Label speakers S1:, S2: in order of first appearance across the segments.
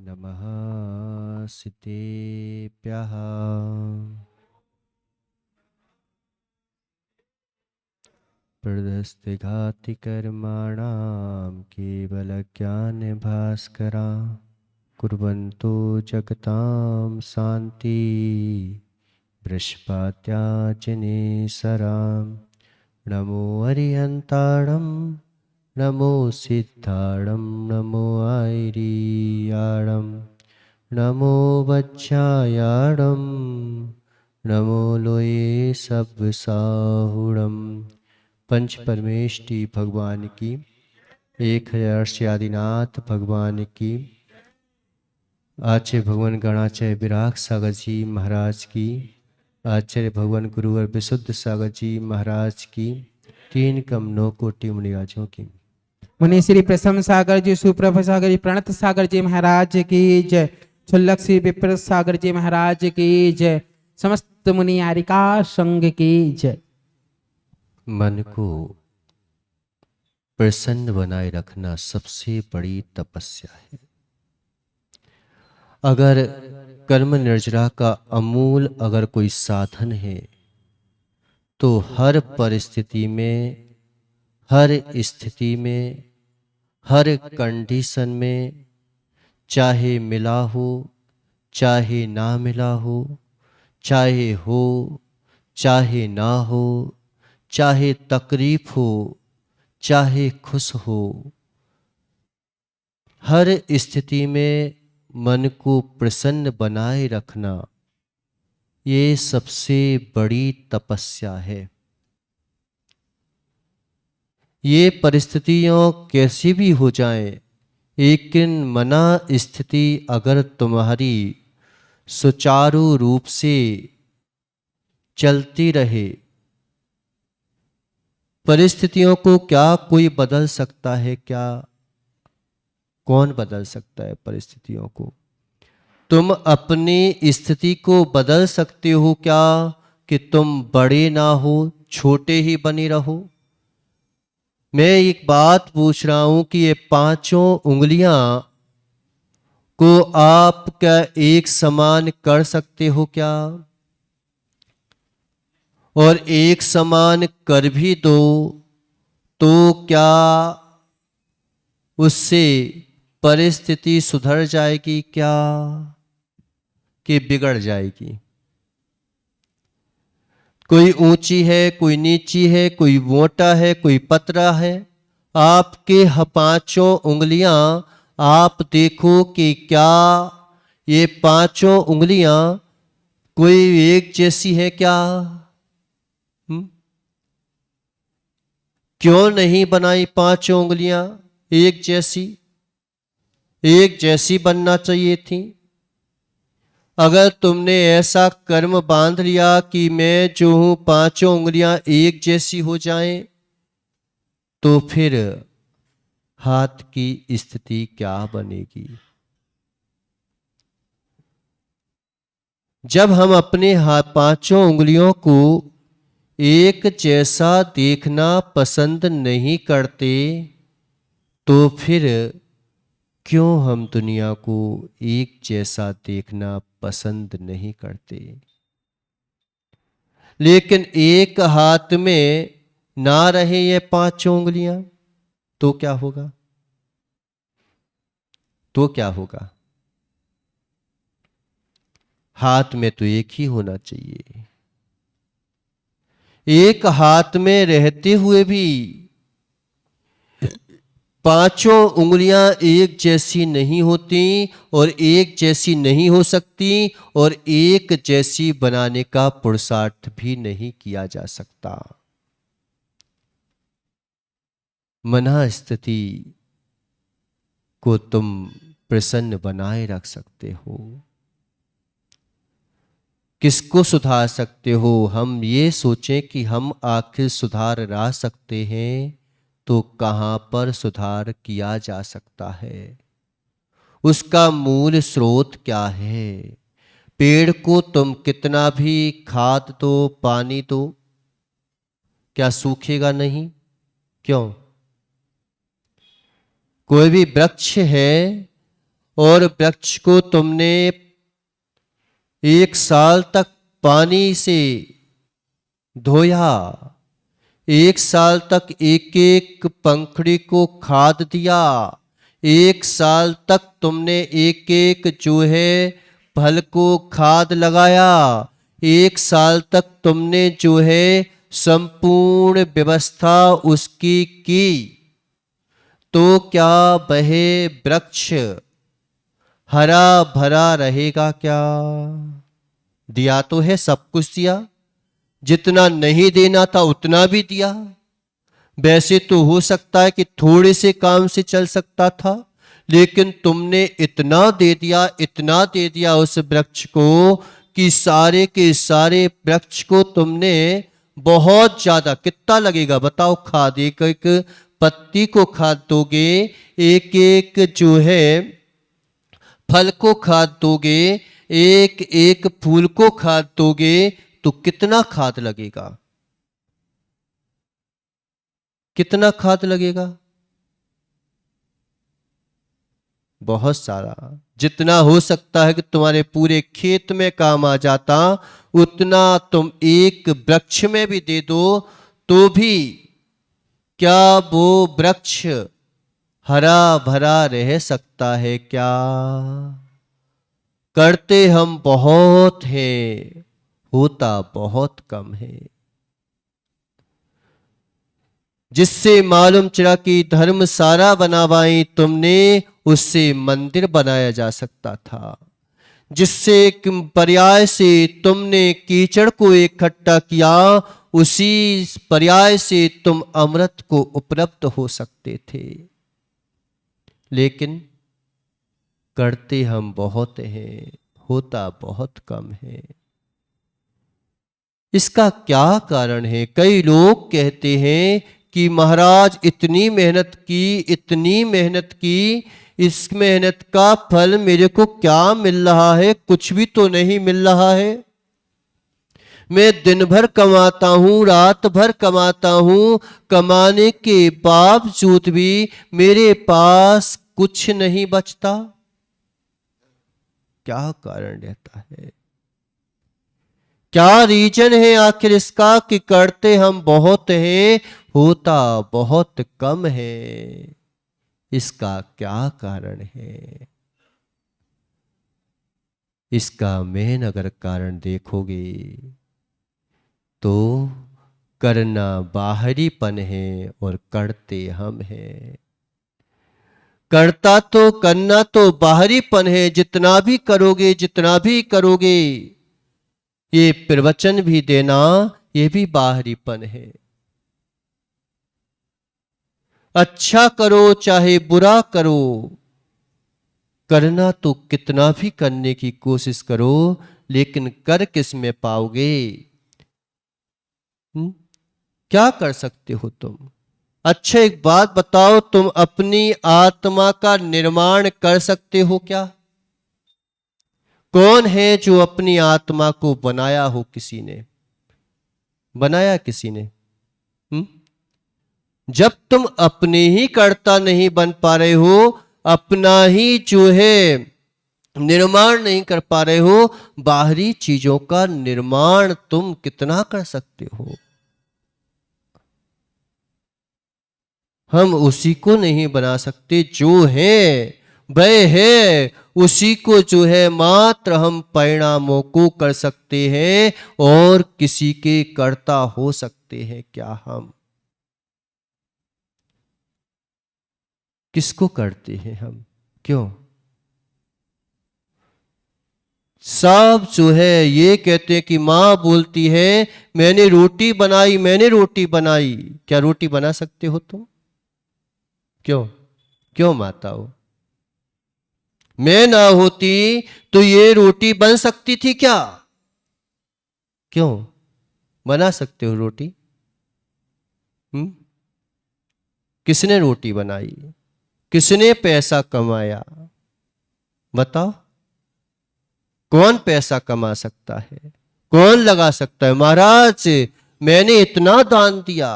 S1: नमः सितेभ्यः प्रदस्तिघातिकर्माणां केवलज्ञानभास्करा कुर्वन्तो जगतां शान्ति बृहस्पत्याजनेसरां नमो अरिहन्ताणं नमो सिद्धाणं नमो ऐरियाणं नमो वज्रायाणं नमो लोये सब्साहुणं पंच परमेष्टि भगवान की 1000 आदिनाथ भगवान की आचार्य भगवान गणाचार्य विराग सागर जी महाराज की आचार्य भगवान गुरुवर विशुद्ध सागर जी महाराज की 3 कमलों कोटि मुनिराजों की
S2: मुनि श्री प्रसन्न सागर जी सुप्रभ सागर जी प्रणत सागर जी महाराज की जय। छुल्लक श्री विप्र सागर जी महाराज की जय। समस्त मुनि आरिका संघ की जय।
S1: मन को प्रसन्न बनाए रखना सबसे बड़ी तपस्या है। अगर कर्म निर्जरा का अमूल अगर कोई साधन है तो हर परिस्थिति में, हर स्थिति में, हर कंडीशन में, चाहे मिला हो चाहे ना मिला हो, चाहे हो चाहे ना हो, चाहे तकलीफ हो चाहे खुश हो, हर स्थिति में मन को प्रसन्न बनाए रखना ये सबसे बड़ी तपस्या है। ये परिस्थितियां कैसी भी हो जाएं, लेकिन मना स्थिति अगर तुम्हारी सुचारू रूप से चलती रहे, परिस्थितियों को क्या कोई बदल सकता है? क्या कौन बदल सकता है परिस्थितियों को? तुम अपनी स्थिति को बदल सकते हो क्या कि तुम बड़े ना हो, छोटे ही बने रहो? मैं एक बात पूछ रहा हूं कि ये 5 उंगलियां को आप क्या एक समान कर सकते हो क्या? और एक समान कर भी दो तो क्या उससे परिस्थिति सुधर जाएगी क्या कि बिगड़ जाएगी? कोई ऊंची है, कोई नीची है, कोई मोटा है, कोई पतला है। आपके 5 उंगलियां आप देखो कि क्या ये 5 उंगलियां कोई एक जैसी है क्या? क्यों नहीं बनाई 5 उंगलियां एक जैसी? एक जैसी बनना चाहिए थी। अगर तुमने ऐसा कर्म बांध लिया कि मैं जो हूं 5 उंगलियां एक जैसी हो जाएं, तो फिर हाथ की स्थिति क्या बनेगी? जब हम अपने 5 उंगलियों को एक जैसा देखना पसंद नहीं करते तो फिर क्यों हम दुनिया को एक जैसा देखना पसंद नहीं करते? लेकिन एक हाथ में ना रहे ये 5 उंगलियां तो क्या होगा? तो क्या होगा? हाथ में तो एक ही होना चाहिए। एक हाथ में रहते हुए भी 5 उंगलियां एक जैसी नहीं होती और एक जैसी नहीं हो सकती और एक जैसी बनाने का पुरुषार्थ भी नहीं किया जा सकता। मना स्थिति को तुम प्रसन्न बनाए रख सकते हो। किसको सुधार सकते हो? हम ये सोचें कि हम आखिर सुधार ला सकते हैं तो कहां पर सुधार किया जा सकता है? उसका मूल स्रोत क्या है? पेड़ को तुम कितना भी खाद दो, पानी दो, क्या सूखेगा नहीं? क्यों? कोई भी वृक्ष है, और वृक्ष को तुमने 1 साल तक पानी से धोया, 1 साल तक एक एक पंखड़ी को खाद दिया, 1 साल तक तुमने एक एक जो है फल को खाद लगाया, 1 साल तक तुमने जो है संपूर्ण व्यवस्था उसकी की, तो क्या वह वृक्ष हरा भरा रहेगा क्या? दिया तो है, सब कुछ दिया, जितना नहीं देना था उतना भी दिया। वैसे तो हो सकता है कि थोड़े से काम से चल सकता था, लेकिन तुमने इतना दे दिया, इतना दे दिया उस वृक्ष को कि सारे के सारे वृक्ष को तुमने बहुत ज्यादा, कितना लगेगा बताओ खाद, एक एक पत्ती को खाद दोगे, एक एक जो है फल को खाद दोगे, एक एक फूल को खाद दोगे, तो कितना खाद लगेगा? कितना खाद लगेगा? बहुत सारा, जितना हो सकता है कि तुम्हारे पूरे खेत में काम आ जाता, उतना तुम एक वृक्ष में भी दे दो तो भी क्या वो वृक्ष हरा भरा रह सकता है क्या? करते हम बहुत हैं, होता बहुत कम है। जिससे मालूम चला कि धर्मशाला बनवाई तुमने, उससे मंदिर बनाया जा सकता था। जिससे पर्याय से तुमने कीचड़ को इकट्ठा किया, उसी पर्याय से तुम अमृत को उपलब्ध हो सकते थे। लेकिन करते हम बहुत हैं, होता बहुत कम है। इसका क्या कारण है? कई लोग कहते हैं कि महाराज इतनी मेहनत की, इतनी मेहनत की, इस मेहनत का फल मेरे को क्या मिल रहा है? कुछ भी तो नहीं मिल रहा है। मैं दिन भर कमाता हूं, रात भर कमाता हूं, कमाने के बावजूद भी मेरे पास कुछ नहीं बचता। क्या कारण रहता है? क्या रीजन है आखिर इसका कि करते हम बहुत हैं, होता बहुत कम है? इसका क्या कारण है? इसका मेन अगर कारण देखोगे तो करना बाहरीपन है और करते हम हैं। करता तो करना तो बाहरीपन है, जितना भी करोगे, जितना भी करोगे, ये प्रवचन भी देना ये भी बाहरीपन है। अच्छा करो चाहे बुरा करो, करना तो कितना भी करने की कोशिश करो, लेकिन कर किस में पाओगे? क्या कर सकते हो तुम? अच्छा एक बात बताओ, तुम अपनी आत्मा का निर्माण कर सकते हो क्या? कौन है जो अपनी आत्मा को बनाया हो? किसी ने बनाया? किसी ने? जब तुम अपने ही कर्ता नहीं बन पा रहे हो, अपना ही जो है निर्माण नहीं कर पा रहे हो, बाहरी चीजों का निर्माण तुम कितना कर सकते हो? हम उसी को नहीं बना सकते जो है वह है, उसी को जो है मात्र हम परिणामों को कर सकते हैं, और किसी के कर्ता हो सकते हैं क्या हम? किसको करते हैं हम? क्यों? सब जो है ये कहते हैं कि माँ बोलती है मैंने रोटी बनाई, मैंने रोटी बनाई। क्या रोटी बना सकते हो तुम? क्यों? क्यों माताओं? मैं ना होती तो ये रोटी बन सकती थी क्या? क्यों? बना सकते हो रोटी? किसने रोटी बनाई? किसने पैसा कमाया? बताओ, कौन पैसा कमा सकता है? कौन लगा सकता है? महाराज मैंने इतना दान दिया।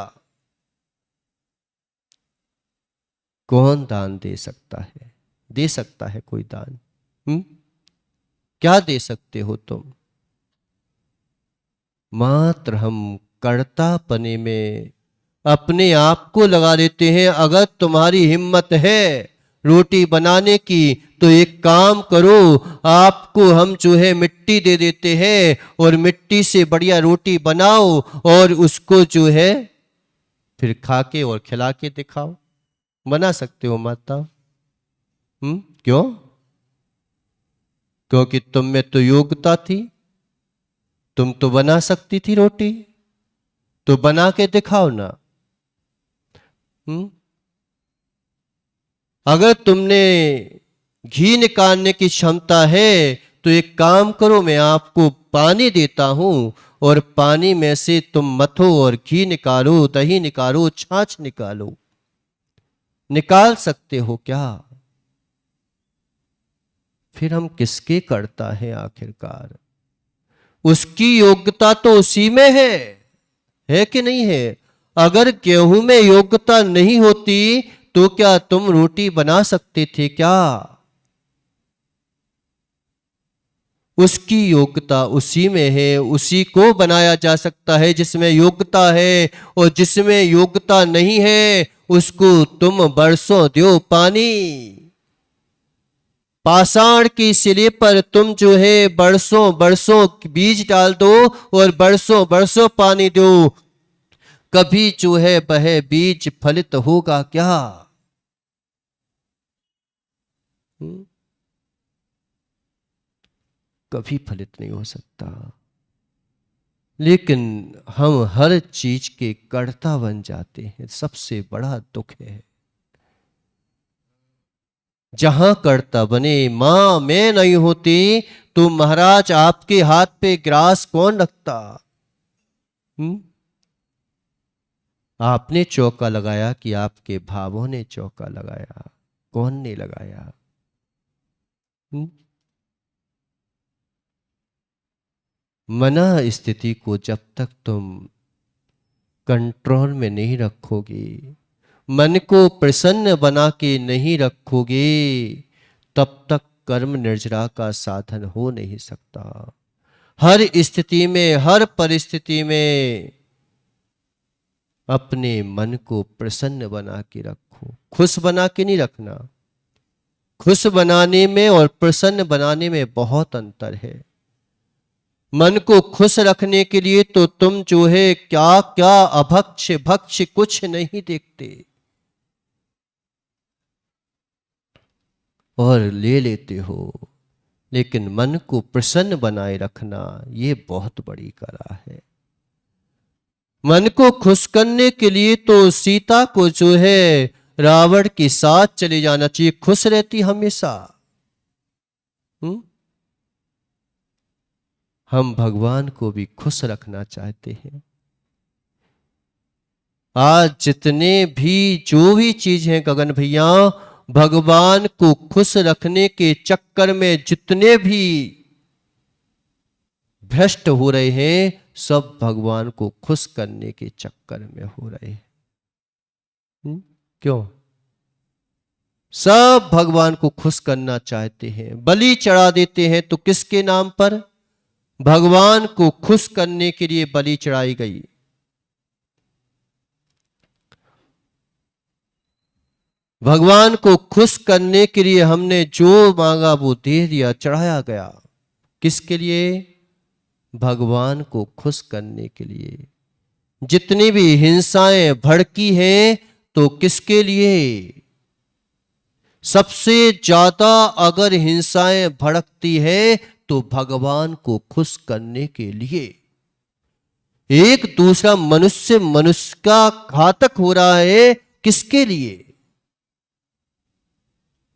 S1: कौन दान दे सकता है? दे सकता है कोई दान? क्या दे सकते हो तुम? मात्र हम कर्तापने में अपने आप को लगा लेते हैं। अगर तुम्हारी हिम्मत है रोटी बनाने की तो एक काम करो, आपको हम जो है मिट्टी दे देते हैं और मिट्टी से बढ़िया रोटी बनाओ और उसको जो है फिर खा के और खिला के दिखाओ। बना सकते हो माता? क्यों? क्योंकि तुम में तो योग्यता थी, तुम तो बना सकती थी रोटी, तो बना के दिखाओ ना। अगर तुमने घी निकालने की क्षमता है तो एक काम करो, मैं आपको पानी देता हूं और पानी में से तुम मथो और घी निकालो, दही निकालो, छाछ निकालो। निकाल सकते हो क्या? फिर हम किसके कर्ता हैं आखिरकार? उसकी योग्यता तो उसी में है कि नहीं है? अगर गेहूं में योग्यता नहीं होती तो क्या तुम रोटी बना सकते थे क्या? उसकी योग्यता उसी में है, उसी को बनाया जा सकता है जिसमें योग्यता है, और जिसमें योग्यता नहीं है उसको तुम बरसों दो पानी। पाषाण की शिले पर तुम जो है बरसों बरसों बीज डाल दो और बरसों बरसों पानी दो, कभी जो है वह बीज फलित होगा क्या? कभी फलित नहीं हो सकता। लेकिन हम हर चीज के कर्ता बन जाते हैं, सबसे बड़ा दुख है। जहां कर्ता बने, मां मैं नहीं होती तो महाराज आपके हाथ पे ग्रास कौन रखता? आपने चौका लगाया कि आपके भावों ने चौका लगाया? कौन ने लगाया? मना स्थिति को जब तक तुम कंट्रोल में नहीं रखोगे, मन को प्रसन्न बना के नहीं रखोगे, तब तक कर्म निर्जरा का साधन हो नहीं सकता। हर स्थिति में, हर परिस्थिति में अपने मन को प्रसन्न बना के रखो। खुश बना के नहीं रखना। खुश बनाने में और प्रसन्न बनाने में बहुत अंतर है। मन को खुश रखने के लिए तो तुम जो है क्या क्या अभक्ष भक्ष कुछ नहीं देखते और ले लेते हो, लेकिन मन को प्रसन्न बनाए रखना ये बहुत बड़ी कला है। मन को खुश करने के लिए तो सीता को जो है रावण के साथ चले जाना चाहिए, खुश रहती हमेशा। हम भगवान को भी खुश रखना चाहते हैं। आज जितने भी जो भी चीज हैं गगन भैया, भगवान को खुश रखने के चक्कर में जितने भी भ्रष्ट हो रहे हैं, सब भगवान को खुश करने के चक्कर में हो रहे हैं। क्यों? सब भगवान को खुश करना चाहते हैं, बलि चढ़ा देते हैं तो किसके नाम पर? भगवान को खुश करने के लिए बलि चढ़ाई गई। भगवान को खुश करने के लिए हमने जो मांगा वो दे दिया, चढ़ाया गया। किसके लिए? भगवान को खुश करने के लिए। जितनी भी हिंसाएं भड़की हैं तो किसके लिए? सबसे ज्यादा अगर हिंसाएं भड़कती है तो भगवान को खुश करने के लिए। एक दूसरा मनुष्य का घातक हो रहा है, किसके लिए?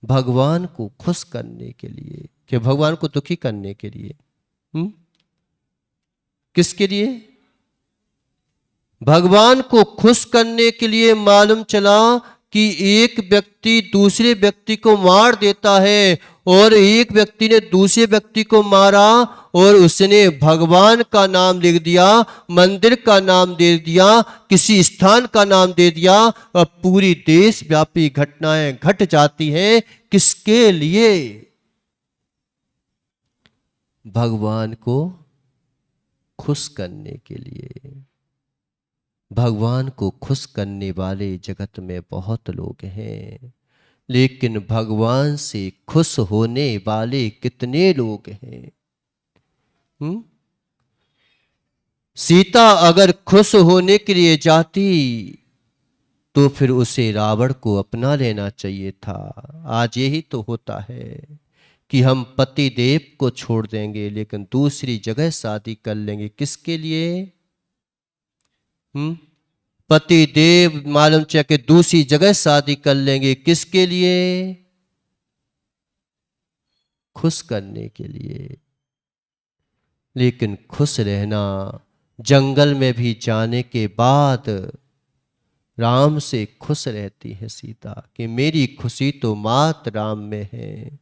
S1: भगवान को खुश करने के लिए, कि भगवान को दुखी करने के लिए। किसके लिए? भगवान को खुश करने के लिए। मालूम चला कि एक व्यक्ति दूसरे व्यक्ति को मार देता है और एक व्यक्ति ने दूसरे व्यक्ति को मारा और उसने भगवान का नाम लिख दिया, मंदिर का नाम दे दिया, किसी स्थान का नाम दे दिया और पूरी देशव्यापी घटनाएं घट जाती हैं किसके लिए? भगवान को खुश करने के लिए। भगवान को खुश करने वाले जगत में बहुत लोग हैं, लेकिन भगवान से खुश होने वाले कितने लोग हैं? सीता अगर खुश होने के लिए जाती तो फिर उसे रावण को अपना लेना चाहिए था। आज यही तो होता है कि हम पति देव को छोड़ देंगे लेकिन दूसरी जगह शादी कर लेंगे। किसके लिए? पति देव मालूम चाहे कि दूसरी जगह शादी कर लेंगे। किसके लिए? खुश करने के लिए। लेकिन खुश रहना, जंगल में भी जाने के बाद राम से खुश रहती है सीता कि मेरी खुशी तो मात्र राम में है,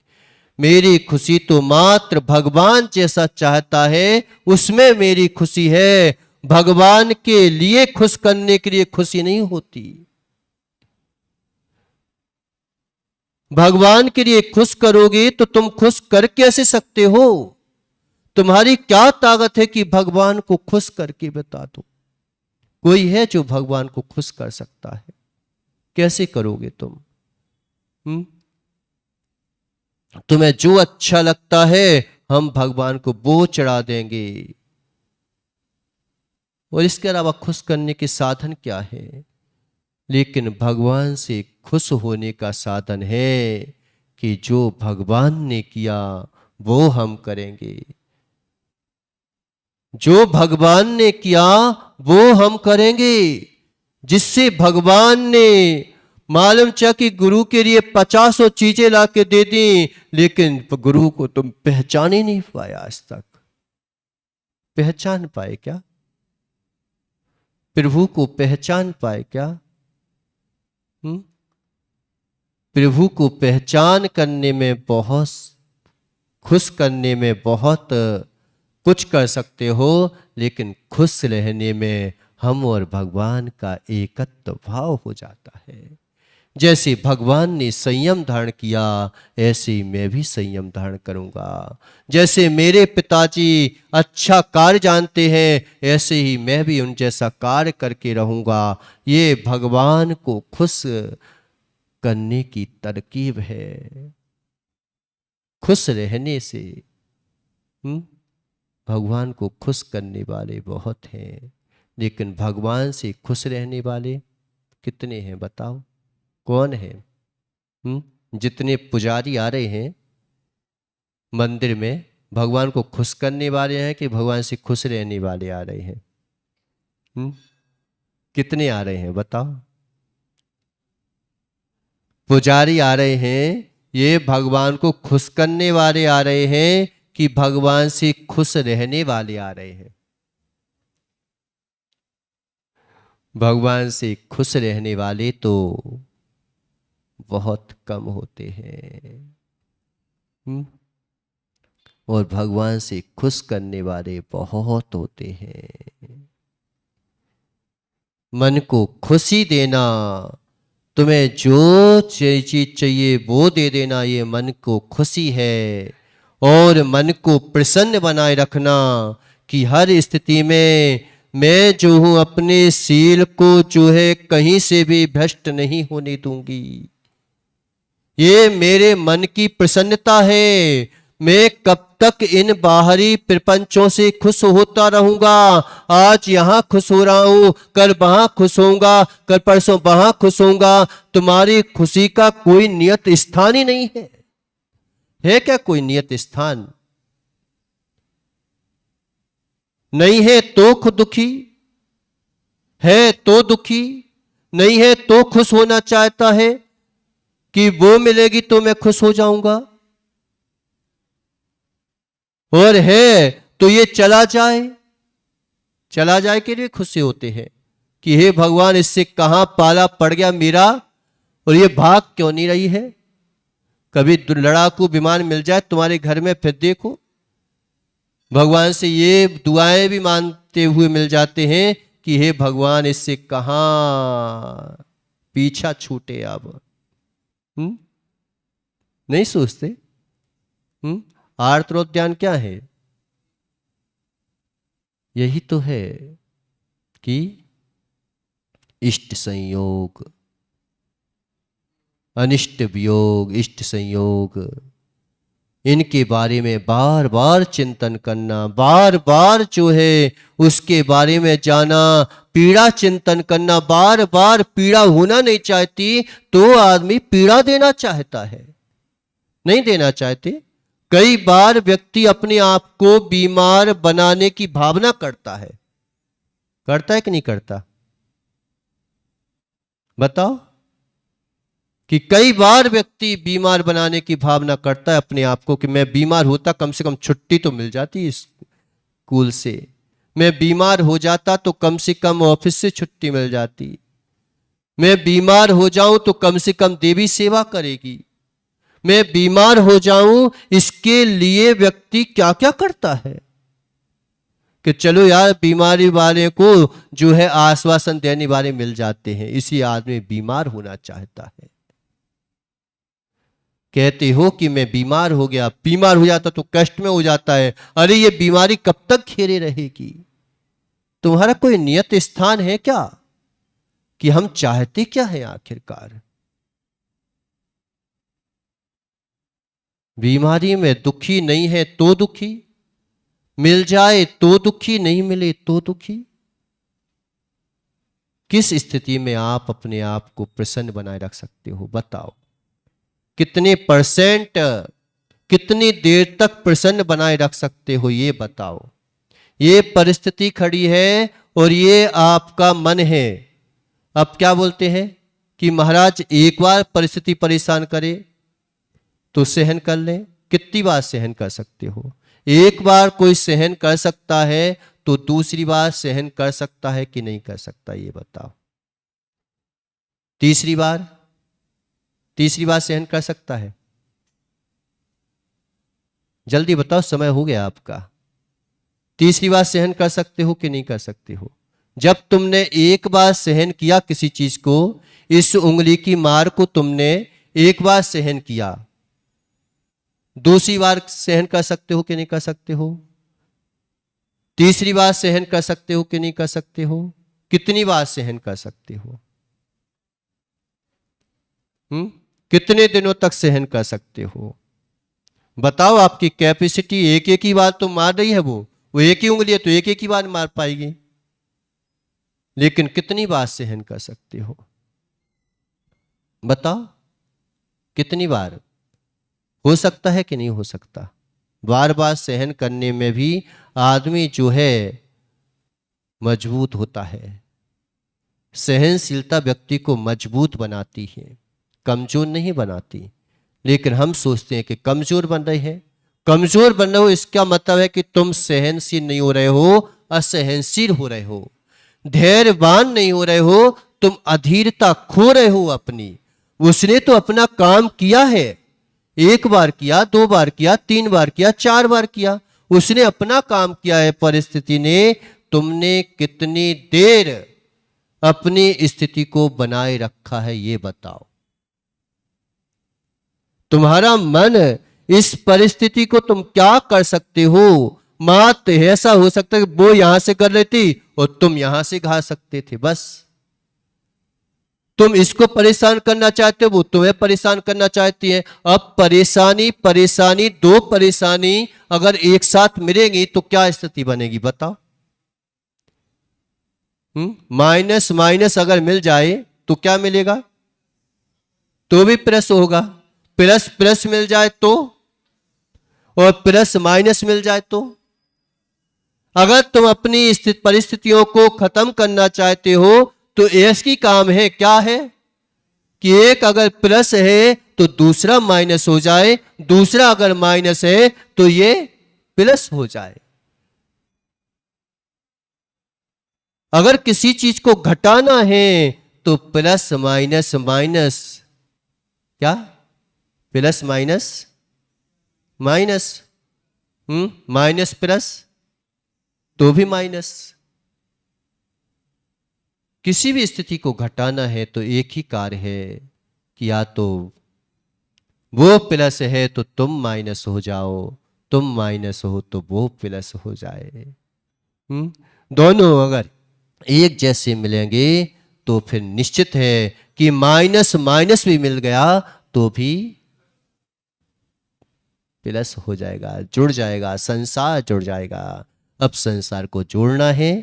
S1: मेरी खुशी तो मात्र भगवान जैसा चाहता है उसमें मेरी खुशी है। भगवान के लिए खुश करने के लिए खुशी नहीं होती। भगवान के लिए खुश करोगे तो तुम खुश कर कैसे सकते हो? तुम्हारी क्या ताकत है कि भगवान को खुश करके बता दो? कोई है जो भगवान को खुश कर सकता है? कैसे करोगे तुम? तुम्हें जो अच्छा लगता है हम भगवान को वो चढ़ा देंगे, और इसके अलावा खुश करने के साधन क्या है? लेकिन भगवान से खुश होने का साधन है कि जो भगवान ने किया वो हम करेंगे। जो भगवान ने किया वो हम करेंगे। जिससे भगवान ने मालूम चाह कि गुरु के लिए 50 चीजें ला के दे दी, लेकिन गुरु को तुम पहचान ही नहीं पाया। आज तक पहचान पाए क्या? प्रभु को पहचान पाए क्या? प्रभु को पहचान करने में बहुत, खुश करने में बहुत कुछ कर सकते हो, लेकिन खुश रहने में हम और भगवान का एकत्व भाव हो जाता है। जैसे भगवान ने संयम धारण किया ऐसे ही मैं भी संयम धारण करूंगा। जैसे मेरे पिताजी अच्छा कार्य जानते हैं ऐसे ही मैं भी उन जैसा कार्य करके रहूंगा। ये भगवान को खुश करने की तरकीब है। खुश रहने से भगवान को खुश करने वाले बहुत हैं, लेकिन भगवान से खुश रहने वाले कितने हैं बताओ? कौन है? जितने पुजारी आ रहे हैं मंदिर में, भगवान को खुश करने वाले हैं कि भगवान से खुश रहने वाले आ रहे हैं? कितने आ रहे हैं बताओ? पुजारी आ रहे हैं, ये भगवान को खुश करने वाले आ रहे हैं कि भगवान से खुश रहने वाले आ रहे हैं? भगवान से खुश रहने वाले तो बहुत कम होते हैं, और भगवान से खुश करने वाले बहुत होते हैं। मन को खुशी देना, तुम्हें जो चीज चाहिए वो दे देना, ये मन को खुशी है। और मन को प्रसन्न बनाए रखना कि हर स्थिति में मैं जो हूं अपने शील को जो है कहीं से भी भ्रष्ट नहीं होने दूंगी। ये मेरे मन की प्रसन्नता है। मैं कब तक इन बाहरी प्रपंचों से खुश होता रहूंगा? आज यहां खुश हो रहा हूं, कल वहां खुश होऊंगा, कल परसों वहां खुश होऊंगा। तुम्हारी खुशी का कोई नियत स्थान ही नहीं है क्या? कोई नियत स्थान नहीं है तो खुद दुखी है, तो दुखी नहीं है तो खुश होना चाहता है कि वो मिलेगी तो मैं खुश हो जाऊंगा, और है तो ये चला जाए के लिए खुशी होते हैं कि हे भगवान इससे कहां पाला पड़ गया मेरा, और ये भाग क्यों नहीं रही है। कभी लड़ाकू विमान मिल जाए तुम्हारे घर में, फिर देखो भगवान से ये दुआएं भी मानते हुए मिल जाते हैं कि हे भगवान इससे कहां पीछा छूटे अब। नहीं सोचते? आर्तोद्यान क्या है? यही तो है कि इष्ट संयोग, अनिष्ट वियोग, इष्ट संयोग, इनके बारे में बार बार चिंतन करना, बार बार जो है उसके बारे में जाना, पीड़ा चिंतन करना। बार बार पीड़ा होना नहीं चाहती तो आदमी पीड़ा देना चाहता है, नहीं देना चाहते। कई बार व्यक्ति अपने आप को बीमार बनाने की भावना करता है कि नहीं करता? बताओ कि कई बार व्यक्ति बीमार बनाने की भावना करता है अपने आप को कि मैं बीमार होता कम से कम छुट्टी तो मिल जाती इस स्कूल से, मैं बीमार हो जाता तो कम से कम ऑफिस से छुट्टी मिल जाती, मैं बीमार हो जाऊं तो कम से कम देवी सेवा करेगी, मैं बीमार हो जाऊं। इसके लिए व्यक्ति क्या क्या करता है कि चलो यार बीमारी वाले को जो है आश्वासन देने वाले मिल जाते हैं, इसी आदमी बीमार होना चाहता है। कहते हो कि मैं बीमार हो गया, बीमार हो जाता तो कष्ट में हो जाता है। अरे ये बीमारी कब तक घेरे रहेगी? तुम्हारा कोई नियत स्थान है क्या कि हम चाहते क्या है आखिरकार? बीमारी में दुखी नहीं है तो दुखी, मिल जाए तो दुखी, नहीं मिले तो दुखी। किस स्थिति में आप अपने आप को प्रसन्न बनाए रख सकते हो? बताओ, कितने परसेंट, कितनी देर तक प्रसन्न बनाए रख सकते हो? ये बताओ। ये परिस्थिति खड़ी है और ये आपका मन है। अब क्या बोलते हैं कि महाराज एक बार परिस्थिति परेशान करे तो सहन कर ले। कितनी बार सहन कर सकते हो? एक बार कोई सहन कर सकता है तो दूसरी बार सहन कर सकता है कि नहीं कर सकता? ये बताओ। तीसरी बार सहन कर सकता है? जल्दी बताओ, समय हो गया आपका। तीसरी बार सहन कर सकते हो कि नहीं कर सकते हो? जब तुमने एक बार सहन किया किसी चीज को, इस उंगली की मार को तुमने एक बार सहन किया, दूसरी बार सहन कर सकते हो कि नहीं कर सकते हो? तीसरी बार सहन कर सकते हो कि नहीं कर सकते हो? कितनी बार सहन कर सकते हो? कितने दिनों तक सहन कर सकते हो? बताओ। आपकी कैपेसिटी एक एक ही बार तो मार रही है, वो एक ही उंगली है तो एक एक ही बार मार पाएगी, लेकिन कितनी बार सहन कर सकते हो? बताओ, कितनी बार? हो सकता है कि नहीं हो सकता? बार बार सहन करने में भी आदमी जो है मजबूत होता है। सहनशीलता व्यक्ति को मजबूत बनाती है, कमजोर नहीं बनाती। लेकिन हम सोचते हैं कि कमजोर बन रहे हैं। कमजोर बन रहे हो इसका मतलब है कि तुम सहनशील नहीं हो रहे हो, असहनशील हो रहे हो, धैर्यवान नहीं हो रहे हो, तुम अधीरता खो रहे हो अपनी। उसने तो अपना काम किया है, एक बार किया, दो बार किया, तीन बार किया, चार बार किया, उसने अपना काम किया है परिस्थिति ने। तुमने कितनी देर अपनी स्थिति को बनाए रखा है ये बताओ। तुम्हारा मन, इस परिस्थिति को तुम क्या कर सकते हो? मात्र ऐसा हो सकता है कि वो यहां से कर लेती और तुम यहां से गा सकते थे, बस। तुम इसको परेशान करना चाहते हो, वो तुम्हें परेशान करना चाहती है। अब परेशानी दो परेशानी अगर एक साथ मिलेंगी तो क्या स्थिति बनेगी बताओ? माइनस माइनस अगर मिल जाए तो क्या मिलेगा? तो भी प्लस होगा। प्लस प्लस मिल जाए तो, और प्लस माइनस मिल जाए तो। अगर तुम अपनी परिस्थितियों को खत्म करना चाहते हो तो ऐसी काम है, क्या है कि एक अगर प्लस है तो दूसरा माइनस हो जाए, दूसरा अगर माइनस है तो ये प्लस हो जाए। अगर किसी चीज को घटाना है तो प्लस माइनस माइनस, क्या? Plus minus minus, minus plus तो भी माइनस। किसी भी स्थिति को घटाना है तो एक ही कार्य है कि या तो वो प्लस है तो तुम माइनस हो जाओ, तुम माइनस हो तो वो प्लस हो जाए। दोनों अगर एक जैसे मिलेंगे तो फिर निश्चित है कि माइनस माइनस भी मिल गया तो भी प्लस हो जाएगा, जुड़ जाएगा, संसार जुड़ जाएगा। अब संसार को जोड़ना है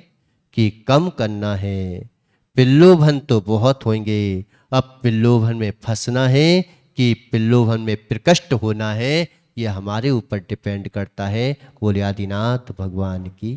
S1: कि कम करना है? पिल्लोभन तो बहुत होंगे, अब पिल्लोभन में फंसना है कि पिल्लोभन में प्रकट होना है, यह हमारे ऊपर डिपेंड करता है। बोले आदिनाथ भगवान की